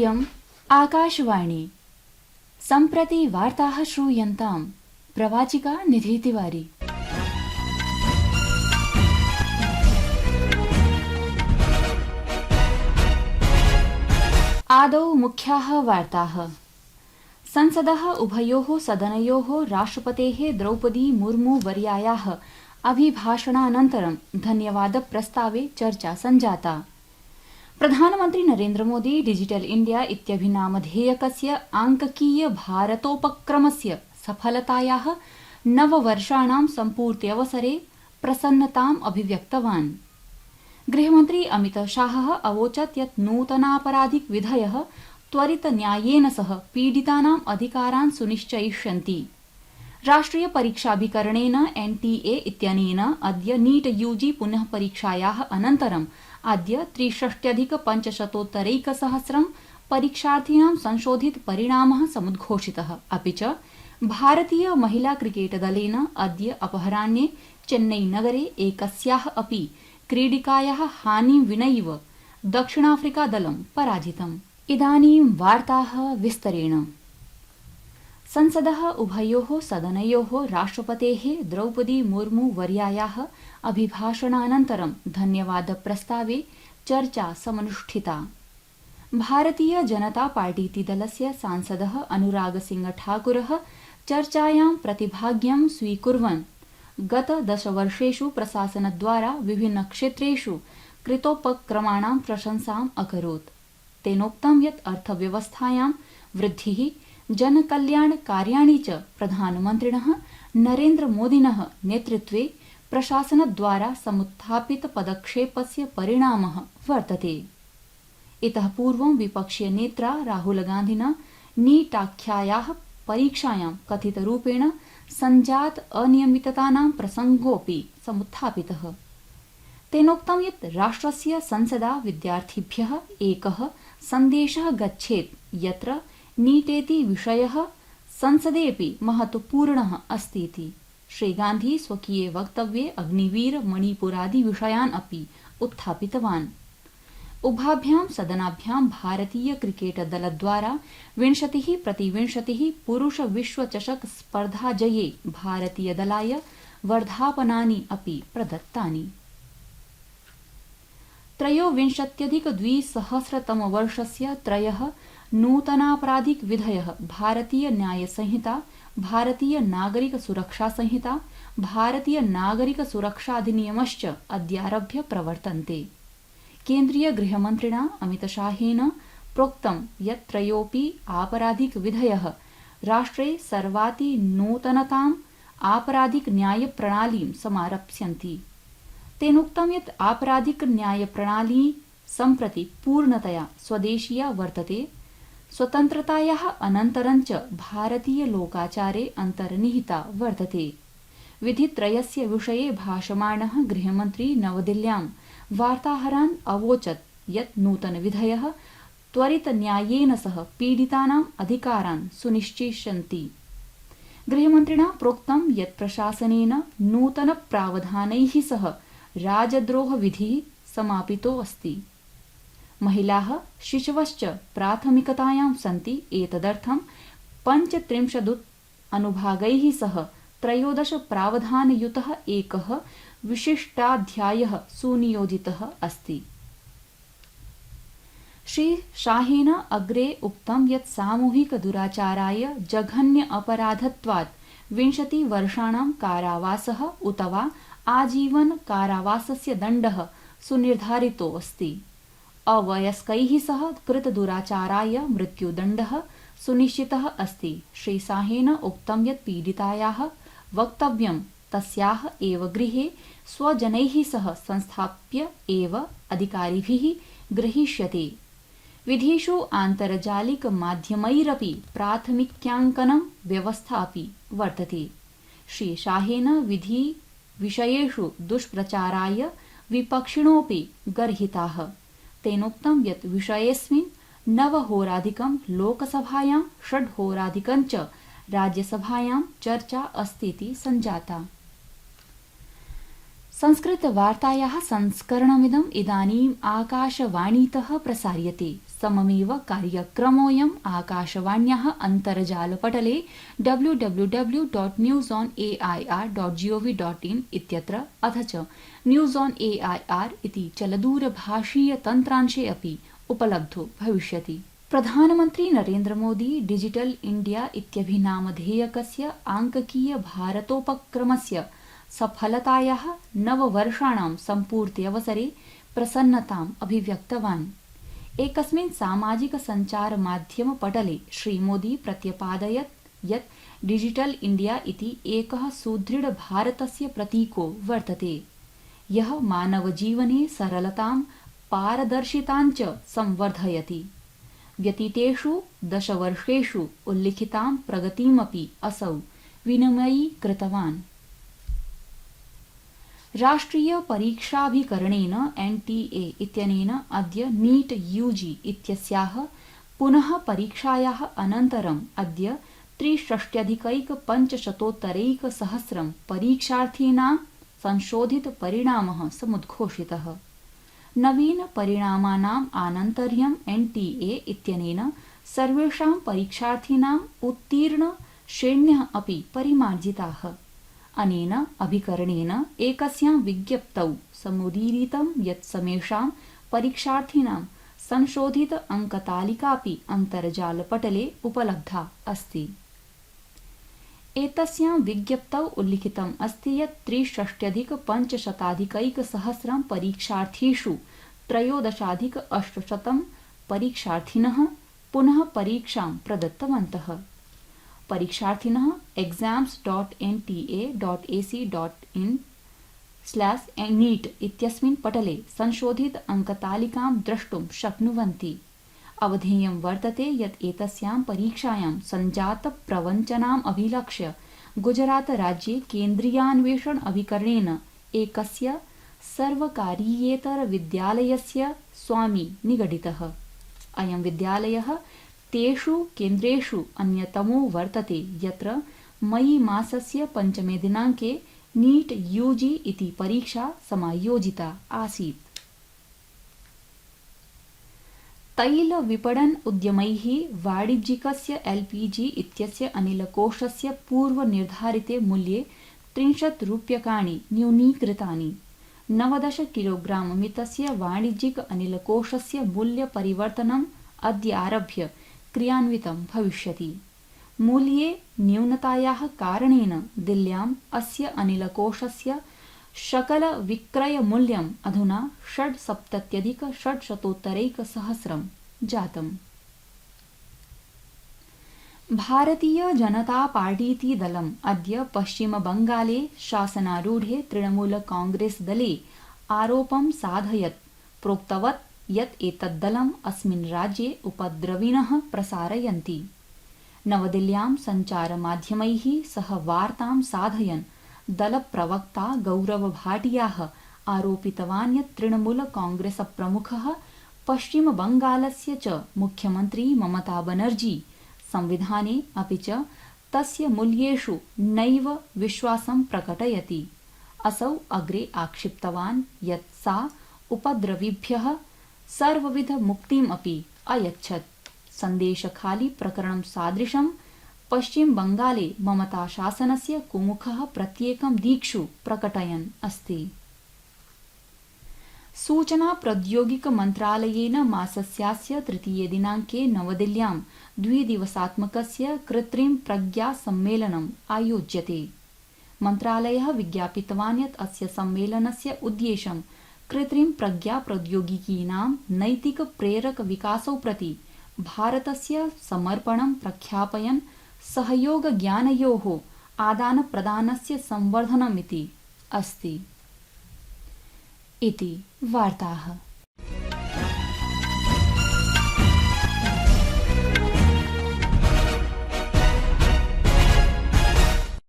इयम् आकाशवाणी। सम्प्रति वार्ताः श्रूयन्ताम्। प्रवाचिका निधि तिवारी। आदौ मुख्याः वार्ताः। संसदः उभयोः सदनयोः राष्ट्रपतेः द्रौपदी मुर्मू वर्यायाः अभिभाषणानन्तरं धन्यवादप्रस्तावे चर्चा सञ्जाता। प्रधानमन्त्री नरेन्द्र मोदी डिजिटल इंडिया इत्यभिनामधेयकस्य आंककीय भारतोपक्रमस्य सफलतायाः नववर्षाणां सम्पूर्त्यवसरे प्रसन्नताम् अभिव्यक्तवान्। गृहमन्त्री अमित शाहः अवोचत् यत् नूतनापराधिक विधयः त्वरित न्यायेन सह पीडितानाम् अधिकारान् सुनिश्चयिष्यन्ति। राष्ट्रिय परीक्षाभिकरणेन एनटीए इत्यनेन अद्य नीट यूजी पुनः परीक्षायाः अनन्तरम् अद्य 63,500 परीक्षार्थिनां संशोधित परिणामः समुद्घोषितः। अपि च भारतीय महिला क्रिकेट दलेन अद्य अपराह्ने चेन्नई नगरे एकस्याः अपि क्रीडिकायाः हानिं विनैव दक्षिणाफ्रिका दलं पराजितम्। इदानीं वार्ताः विस्तरेण। संसदः उभयोः सदनयोः राष्ट्रपतेः द्रौपदी मुर्मू वर्यायाः अभिभाषणानन्तरं धन्यवादप्रस्तावे चर्चा समनुष्ठिता। भारतीय जनता पार्टीति दलस्य सांसदः अनुराग सिंह ठाकुरः चर्चायां प्रतिभाग्यं स्वीकुर्वन् गत 10 वर्षेषु प्रशासनद्वारा विभिन्न क्षेत्रेषु कृतोपक्रमाणां प्रशंसाम् अकरोत्। तेनोक्तं यत् अर्थव्यवस्थायां वृद्धिः, जनकल्याणकार्याणि च प्रधानमन्त्रिणः नरेन्द्र मोदिनः नेतृत्वे प्रशासनद्वारा समुत्थापित पदक्षेपस्य परिणामः वर्तते। इतः पूर्वं विपक्षीयनेत्रा राहुलगान्धिना नीटाख्यायाः परीक्षायां कथितरूपेण सञ्जात अनियमिततानां प्रसङ्गोऽपि समुत्थापितः। तेनोक्तं यत् राष्ट्रस्य संसदा विद्यार्थिभ्यः एकः सन्देशः गच्छेत् यत्र नीटेति विषयः संसदेऽपि महत्वपूर्णः अस्तीति। श्रीगान्धी स्वकीये वक्तव्ये अग्निवीर मणिपुरादि विषयान् अपि उत्थापितवान्। उभाभ्यां सदनाभ्यां भारतीय क्रिकेट दलद्वारा 20-20 पुरुष विश्वचषक स्पर्धाजये भारतीय दलाय वर्धापनानि अपि प्रदत्तानि। 23,200 त्रयः नूतनापराधिक विधयः भारतीय न्याय संहिता, भारतीय नागरिक सुरक्षा संहिता, भारतीय नागरिक सुरक्षाधिनियमश्च अद्यारभ्य प्रवर्तन्ते। केन्द्रीय गृहमन्त्रिणा अमित शाहेन प्रोक्तं यत् त्रयोऽपि आपराधिक विधयः राष्ट्रे सर्वातिनूतनताम् आपराधिक न्याय प्रणालीं समारप्स्यन्ति। तेनोक्तं यत् आपराधिक न्याय प्रणाली सम्प्रति पूर्णतया स्वदेशीया वर्तते। स्वतन्त्रतायाः अनन्तरं च भारतीय लोकाचारे अन्तर्निहिता वर्तते। विधित्रयस्य विषये भाषमाणः गृहमन्त्री नवदिल्ल्यां वार्ताहरान् अवोचत् यत् नूतनविधयः त्वरित न्यायेन सह पीडितानाम् अधिकारान् सुनिश्चेष्यन्ति। गृहमन्त्रिणा प्रोक्तं यत् प्रशासनेन नूतन प्रावधानैः सह राजद्रोहविधिः समापितोऽस्ति। महिलाः, शिशवश्च प्राथमिकतायां सन्ति। एतदर्थं 35 अनुभागैः सह 13 प्रावधानयुतः एकः विशिष्टाध्यायः सुनियोजितः अस्ति। श्री शाहेन अग्रे उक्तं यत् सामूहिक दुराचाराय जघन्य अपराधत्वात् 20 वर्षाणां कारावासः उत वा आजीवन कारावासस्य दण्डः सुनिर्धारितोऽस्ति। अवयस्कैः सह कृतदुराचाराय मृत्युदण्डः सुनिश्चितः अस्ति। श्री शाहेन उक्तं यत् पीडितायाः वक्तव्यं तस्याः एव गृहे स्वजनैः सह संस्थाप्य एव अधिकारिभिः गृहीष्यते। विधिषु आन्तर्जालिक माध्यमैरपि प्राथमिक्याङ्कनं व्यवस्था अपि वर्तते। श्री शाहेन विधि विषयेषु दुष्प्रचाराय विपक्षिणोऽपि गर्हिताः। तेनोक्तं यत् विषयेऽस्मिन् 9 होराधिकं लोकसभायां 6 होराधिकं च राज्यसभायां चर्चा अस्तीति सञ्जाता। संस्कृतवार्तायाः संस्करणमिदम् इदानीम् आकाशवाणीतः प्रसार्यते। सममेव कार्यक्रमोऽयम् आकाशवाण्याः अन्तर्जालपटले www.newsonair.gov.in इत्यत्र अथ च न्यूस् ऑन् AIR इति चलदूरभाषीयतन्त्रांशे अपि उपलब्धो भविष्यति। प्रधानमन्त्री नरेन्द्र मोदी डिजिटल इंडिया इत्यभिनामधेयकस्य आङ्ककीय भारतोपक्रमस्य सफलतायाः नववर्षाणां सम्पूर्त्यवसरे प्रसन्नताम् अभिव्यक्तवान्। एकस्मिन् सामाजिक सञ्चारमाध्यमपटले श्रीमोदी प्रत्यपादयत् यत् डिजिटल इंडिया इति एकः सुदृढभारतस्य प्रतीको वर्तते, यः मानवजीवने सरलतां, पारदर्शितां च संवर्धयति। व्यतीतेषु 10 वर्षेषु उल्लिखितां प्रगतिमपि असौ विनिमयीकृतवान्। राष्ट्रिय परीक्षाभिकरणेन NTA इत्यनेन अद्य नीट UG इत्यस्याः पुनः परीक्षायाः अनन्तरम् अद्य 63,500 परीक्षार्थीनां संशोधितपरिणामः समुद्घोषितः। नवीन परिणामानाम् आनन्तर्यम् NTA इत्यनेन सर्वेषां परीक्षार्थिनाम् उत्तीर्ण श्रेण्यः अपि परिमार्जिताः। अनेन अभिकरणेन एकस्यां विज्ञप्तौ समुदीरितं यत् समेषां परीक्षार्थिनां संशोधित अङ्कतालिकापि अन्तर्जालपटले उपलब्धा अस्ति। एतस्यां विज्ञप्तौ उल्लिखितम् अस्ति यत् 63,500 परीक्षार्थीषु 13,800 परीक्षार्थिनः पुनः परीक्षां प्रदत्तवन्तः। परीक्षार्थिनः exams.nta.ac.in/neet इत्यस्मिन् पटले संशोधित अङ्कतालिकां द्रष्टुं शक्नुवन्ति। अवधेयं वर्तते यत् एतस्यां परीक्षायां सञ्जातप्रवञ्चनाम् अभिलक्ष्य गुजरातराज्ये केन्द्रीयान्वेषण अभिकरणेन एकस्य सर्वकारीयेतरविद्यालयस्य स्वामी निगडितः। अयं विद्यालयः तेषु केन्द्रेषु अन्यतमो वर्तते यत्र मई मासस्य 5 दिनाङ्के नीट UG इति परीक्षा समायोजिता आसीत्। तैलविपणन उद्यमैः वाणिज्यिकस्य LPG इत्यस्य अनिलकोषस्य पूर्वनिर्धारिते मूल्ये 30 रूप्यकाणि न्यूनीकृतानि। 90 किलोग्राम मितस्य वाणिज्यिक अनिलकोषस्य मूल्यपरिवर्तनम् अद्य आरभ्य क्रियान्वितं भविष्यति। मूल्ये न्यूनतायाः कारणेन दिल्ल्याम् अस्य अनिलकोषस्य शकलविक्रयमूल्यम् अधुना 6,70,600 जातम्। भारतीय जनता पार्टीति दलम् अद्य पश्चिमबङ्गाले शासनारूढे तृणमूल कांग्रेस दले आरोपं साधयत्, प्रोक्तवत् यत् एतत् दलम् अस्मिन् राज्ये उपद्रविणः प्रसारयन्ति। नवदिल्ल्यां सञ्चारमाध्यमैः सह वार्तां साधयन् दलप्रवक्ता गौरव भाटियाः आरोपितवान् यत् तृणमूल कांग्रेस प्रमुखः पश्चिमबङ्गालस्य च मुख्यमन्त्री ममता बनर्जी संविधाने अपि च तस्य मूल्येषु नैव विश्वासं प्रकटयति। असौ अग्रे आक्षिप्तवान् यत् सा उपद्रविभ्यः सर्वविधमुक्तिम् अपि अयच्छत्। सन्देशखाली प्रकरणं सादृशं पश्चिमबङ्गाले ममता शासनस्य कुमुखः प्रत्येकं दिक्षु प्रकटयन् अस्ति। सूचना प्रौद्योगिक मन्त्रालयेन मासस्यास्य 3 दिनाङ्के नवदिल्ल्यां 2 दिवसात्मकस्य कृत्रिम प्रज्ञा सम्मेलनम् आयोज्यते। मन्त्रालयः विज्ञापितवान् यत् अस्य सम्मेलनस्य उद्देश्यं कृत्रिम प्रज्ञा प्रौद्योगिकीनां नैतिक प्रेरक विकासौ प्रति भारतस्य समर्पणं प्रख्यापयन् सहयोग ज्ञानयोः आदानप्रदानस्य संवर्धनमिति अस्ति। इति वार्ताः।